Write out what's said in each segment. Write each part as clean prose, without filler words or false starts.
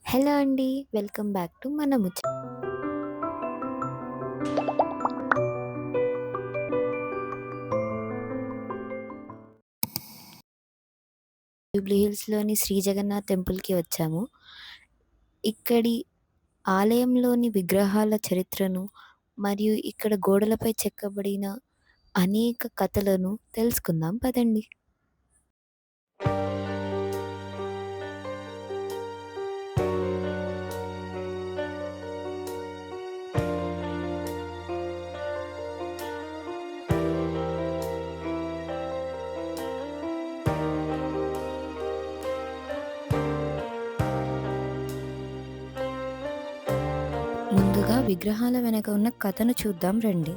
Hello అండి. Welcome back to మన Jubilee హిల్స్‌లోని Shri Jagannadh టెంపుల్‌కి వచ్చాము. ఇక్కడి ఆలయంలోని విగ్రహాల చరిత్రను మరియు ఇక్కడ గోడలపై చెక్కబడిన అనేక కథలను తెలుసుకుందాం పదండి. ముందుగా విగ్రహాల వెనక ఉన్న కథను చూద్దాం రండి.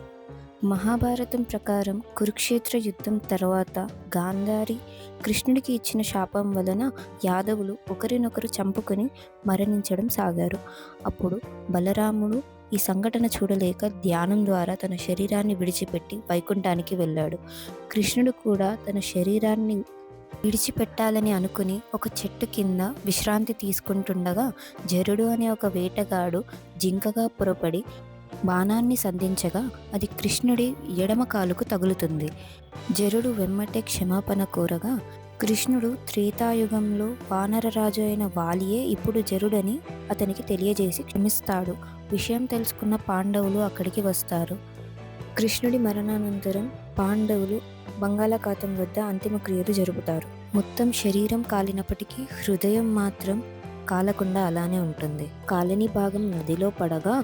మహాభారతం ప్రకారం కురుక్షేత్ర యుద్ధం తర్వాత గాంధారి కృష్ణుడికి ఇచ్చిన శాపం వలన యాదవులు ఒకరినొకరు చంపుకొని మరణించడం సాగారు. అప్పుడు బలరాముడు ఈ సంఘటన చూడలేక ధ్యానం ద్వారా తన శరీరాన్ని విడిచిపెట్టి వైకుంఠానికి వెళ్ళాడు. కృష్ణుడు కూడా తన శరీరాన్ని విడిచిపెట్టాలని అనుకుని ఒక చెట్టు కింద విశ్రాంతి తీసుకుంటుండగా జరుడు అనే ఒక వేటగాడు జింకగా పొరపడి బాణాన్ని సంధించగా అది కృష్ణుడి ఎడమ కాలుకు తగులుతుంది. జరుడు వెమ్మటే క్షమాపణ కోరగా కృష్ణుడు త్రేతాయుగంలో వానరరాజు అయిన వాలియే ఇప్పుడు జరుడని అతనికి తెలియజేసి క్షమిస్తాడు. విషయం తెలుసుకున్న పాండవులు అక్కడికి వస్తారు. కృష్ణుడి మరణానంతరం పాండవులు బంగాళాఖాతం వద్ద అంతిమ క్రియలు జరుపుతారు. మొత్తం శరీరం కాలినప్పటికీ హృదయం మాత్రం కాలకుండా అలానే ఉంటుంది. కాలని భాగం నదిలో పడగా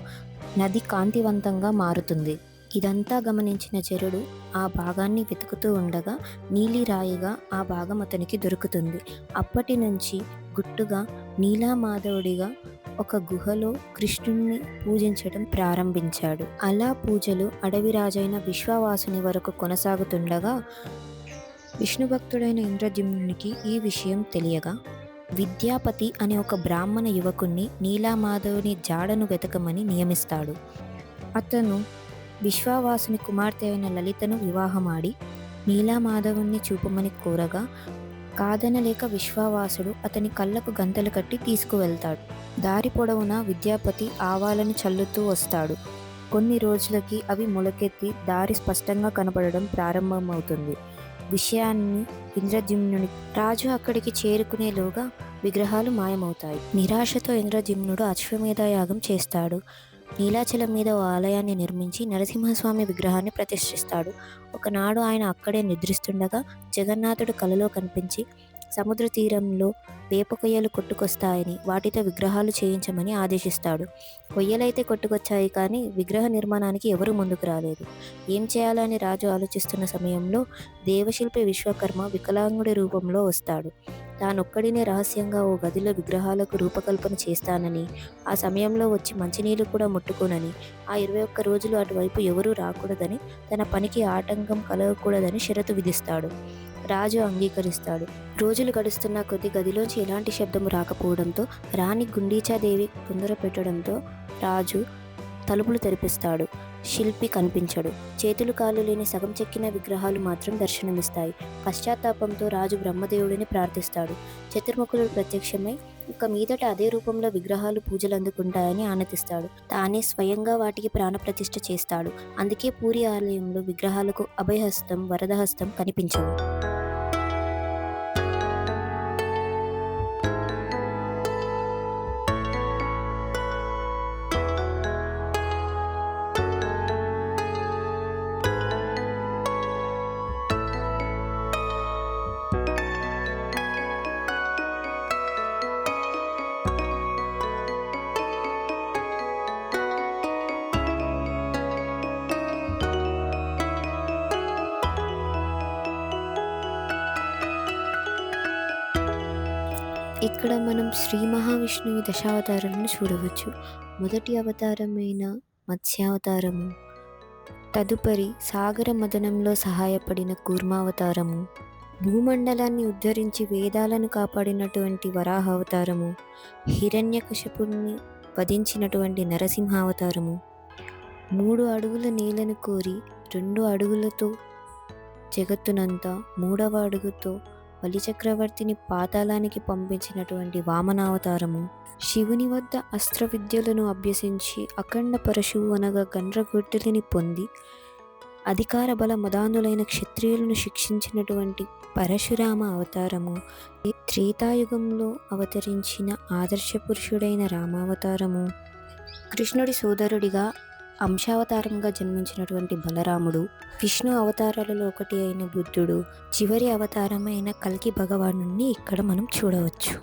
నది కాంతివంతంగా మారుతుంది. ఇదంతా గమనించిన జరుడు ఆ భాగాన్ని వెతుకుతూ ఉండగా నీలిరాయిగా ఆ భాగం అతనికి దొరుకుతుంది. అప్పటి నుంచి గుట్టుగా నీలామాధవుడిగా ఒక గుహలో కృష్ణుణ్ణి పూజించడం ప్రారంభించాడు. అలా పూజలు అడవి రాజైన విశ్వావాసుని వరకు కొనసాగుతుండగా విష్ణుభక్తుడైన ఇంద్రజిమ్నునికి ఈ విషయం తెలియగా విద్యాపతి అనే ఒక బ్రాహ్మణ యువకుణ్ణి నీలామాధవుని జాడను వెతకమని నియమిస్తాడు. అతను విశ్వావాసుని కుమార్తె అయిన లలితను వివాహమాడి నీలామాధవుణ్ణి చూపమని కోరగా కాదనలేక విశ్వావాసుడు అతని కళ్ళకు గంతలు కట్టి తీసుకువెళ్తాడు. దారి పొడవునా విద్యాపతి ఆవాలని చల్లుతూ వస్తాడు. కొన్ని రోజులకి అవి మొలకెత్తి దారి స్పష్టంగా కనపడడం ప్రారంభమవుతుంది. విషయాన్ని ఇంద్రజిమ్నుని రాజు అక్కడికి చేరుకునేలోగా విగ్రహాలు మాయమవుతాయి. నిరాశతో ఇంద్రజిమ్నుడు అశ్వమేధ యాగం చేస్తాడు. నీలాచలం మీద ఓ ఆలయాన్ని నిర్మించి నరసింహస్వామి విగ్రహాన్ని ప్రతిష్ఠిస్తాడు. ఒకనాడు ఆయన అక్కడే నిద్రిస్తుండగా జగన్నాథుడు కలలో కనిపించి సముద్ర తీరంలో వేప కొయ్యలు కొట్టుకొస్తాయని వాటితో విగ్రహాలు చేయించమని ఆదేశిస్తాడు. కొయ్యలైతే కొట్టుకొచ్చాయి కానీ విగ్రహ నిర్మాణానికి ఎవరూ ముందుకు రాలేదు. ఏం చేయాలని రాజు ఆలోచిస్తున్న సమయంలో దేవశిల్పి విశ్వకర్మ వికలాంగుడి రూపంలో వస్తాడు. తానొక్కడినే రహస్యంగా ఓ గదిలో విగ్రహాలకు రూపకల్పన చేస్తానని, ఆ సమయంలో వచ్చి మంచినీళ్ళు కూడా ముట్టుకోనని, ఆ 21 రోజులు అటువైపు ఎవరూ రాకూడదని, తన పనికి ఆటంకం కలగకూడదని షరతు విధిస్తాడు. రాజు అంగీకరిస్తాడు. రోజులు గడుస్తున్న కొద్దీ గదిలోంచి ఎలాంటి శబ్దము రాకపోవడంతో రాణి గుండీచాదేవి తొందర పెట్టడంతో రాజు తలుపులు తెరిపిస్తాడు. శిల్పి కనిపించడు. చేతులు కాళ్ళు లేని సగం చెక్కిన విగ్రహాలు మాత్రం దర్శనమిస్తాయి. పశ్చాత్తాపంతో రాజు బ్రహ్మదేవుడిని ప్రార్థిస్తాడు. చతుర్ముఖుడు ప్రత్యక్షమై ఇక మీదట అదే రూపంలో విగ్రహాలు పూజలు అందుకుంటాయని ఆనతిస్తాడు. తానే స్వయంగా వాటికి ప్రాణప్రతిష్ఠ చేస్తాడు. అందుకే పూరి ఆలయంలో విగ్రహాలకు అభయహస్తం, వరదహస్తం కనిపించవు. ఇక్కడ మనం శ్రీ మహావిష్ణువు దశావతారాలను చూడవచ్చు. మొదటి అవతారమైన మత్స్యావతారము, తదుపరి సాగర మదనంలో సహాయపడిన కూర్మావతారము, భూమండలాన్ని ఉద్ధరించి వేదాలను కాపాడినటువంటి వరాహ అవతారము, హిరణ్యకశిపుణ్ణి వధించినటువంటి నరసింహావతారము, 3 అడుగుల నేలను కోరి 2 అడుగులతో జగత్తునంతా 3వ అడుగుతో బలిచక్రవర్తిని పాతాళానికి పంపించినటువంటి వామనావతారము, శివుని వద్ద అస్త్ర విద్యలను అభ్యసించి అఖండ పరశువు అనగా గండ్రగొడ్డలిని పొంది అధికార బల మదాంధులైన క్షత్రియులను శిక్షించినటువంటి పరశురామ అవతారము, త్రేతాయుగంలో అవతరించిన ఆదర్శ పురుషుడైన రామావతారము, కృష్ణుడి సోదరుడిగా అంశావతారంగా జన్మించినటువంటి బలరాముడు, విష్ణు అవతారాలలో ఒకటి అయిన బుద్ధుడు, చివరి అవతారమైన కల్కి భగవానుడిని ఇక్కడ మనం చూడవచ్చు.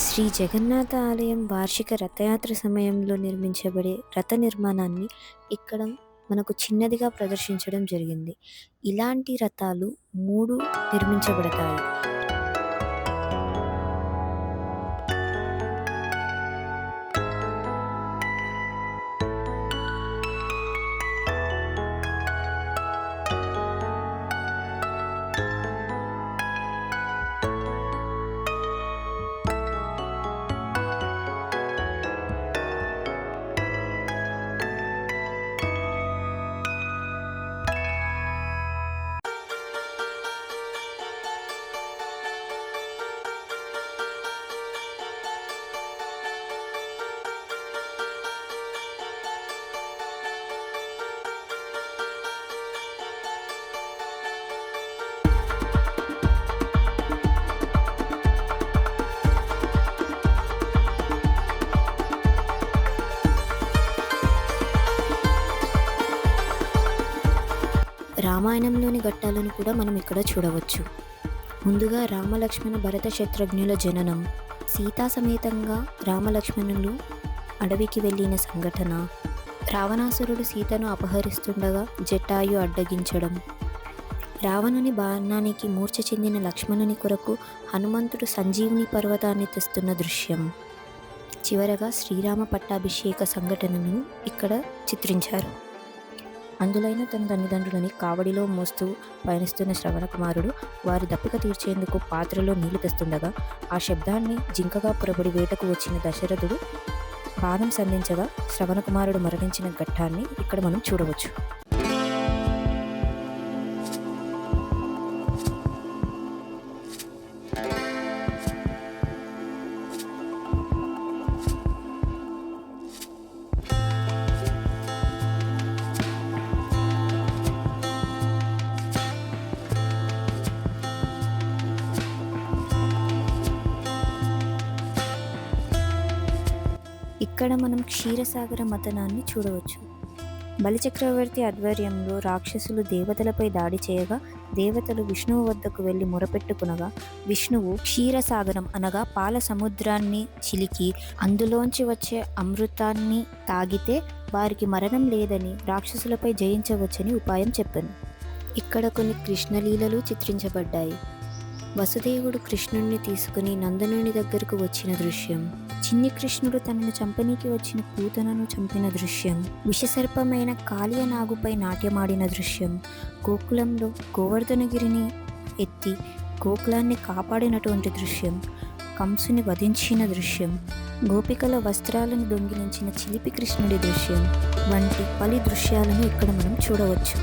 శ్రీ జగన్నాథ ఆలయం వార్షిక రథయాత్ర సమయంలో నిర్మించబడే రథ నిర్మాణాన్ని ఇక్కడ మనకు చిన్నదిగా ప్రదర్శించడం జరిగింది. ఇలాంటి రథాలు 3 నిర్మించబడతాయి. రామాయణంలోని ఘట్టాలను కూడా మనం ఇక్కడ చూడవచ్చు. ముందుగా రామలక్ష్మణ భరత శత్రుఘ్నుల జననం, సీతా సమేతంగా రామలక్ష్మణులు అడవికి వెళ్ళిన సంఘటన, రావణాసురుడు సీతను అపహరిస్తుండగా జటాయు అడ్డగించడం, రావణుని బాణానికి మూర్ఛ చెందిన లక్ష్మణుని కొరకు హనుమంతుడు సంజీవుని పర్వతాన్ని తెస్తున్న దృశ్యం, చివరగా శ్రీరామ పట్టాభిషేక సంఘటనను ఇక్కడ చిత్రించారు. అందులైన తన తల్లిదండ్రులని కావడిలో మోస్తూ పయనిస్తున్న శ్రవణ కుమారుడు వారి దప్పిక తీర్చేందుకు పాత్రలో నీళ్లు తెస్తుండగా ఆ శబ్దాన్ని జింకగా పొరబడి వేటకు వచ్చిన దశరథుడు బాణం సంధించగా శ్రవణ కుమారుడు మరణించిన ఘట్టాన్ని ఇక్కడ మనం చూడవచ్చు. ఇక్కడ మనం క్షీరసాగర మథనాన్ని చూడవచ్చు. బలిచక్రవర్తి ఆధ్వర్యంలో రాక్షసులు దేవతలపై దాడి చేయగా దేవతలు విష్ణువు వద్దకు వెళ్ళి మొరపెట్టుకునగా విష్ణువు క్షీరసాగరం అనగా పాల సముద్రాన్ని చిలికి అందులోంచి వచ్చే అమృతాన్ని తాగితే వారికి మరణం లేదని రాక్షసులపై జయించవచ్చని ఉపాయం చెప్పాను. ఇక్కడ కొన్ని కృష్ణలీలలు చిత్రించబడ్డాయి. వసుదేవుడు కృష్ణుణ్ణి తీసుకుని నందనుని దగ్గరకు వచ్చిన దృశ్యం, చిన్ని కృష్ణుడు తనను చంపనీకి వచ్చిన పూతనను చంపిన దృశ్యం, విషసర్పమైన కాళియ నాగుపై నాట్యమాడిన దృశ్యం, గోకులంలో గోవర్ధనగిరిని ఎత్తి గోకులాన్ని కాపాడినటువంటి దృశ్యం, కంసుని వధించిన దృశ్యం, గోపికల వస్త్రాలను దొంగిలించిన చిలిపి కృష్ణుడి దృశ్యం వంటి పలు దృశ్యాలను ఇక్కడ మనం చూడవచ్చు.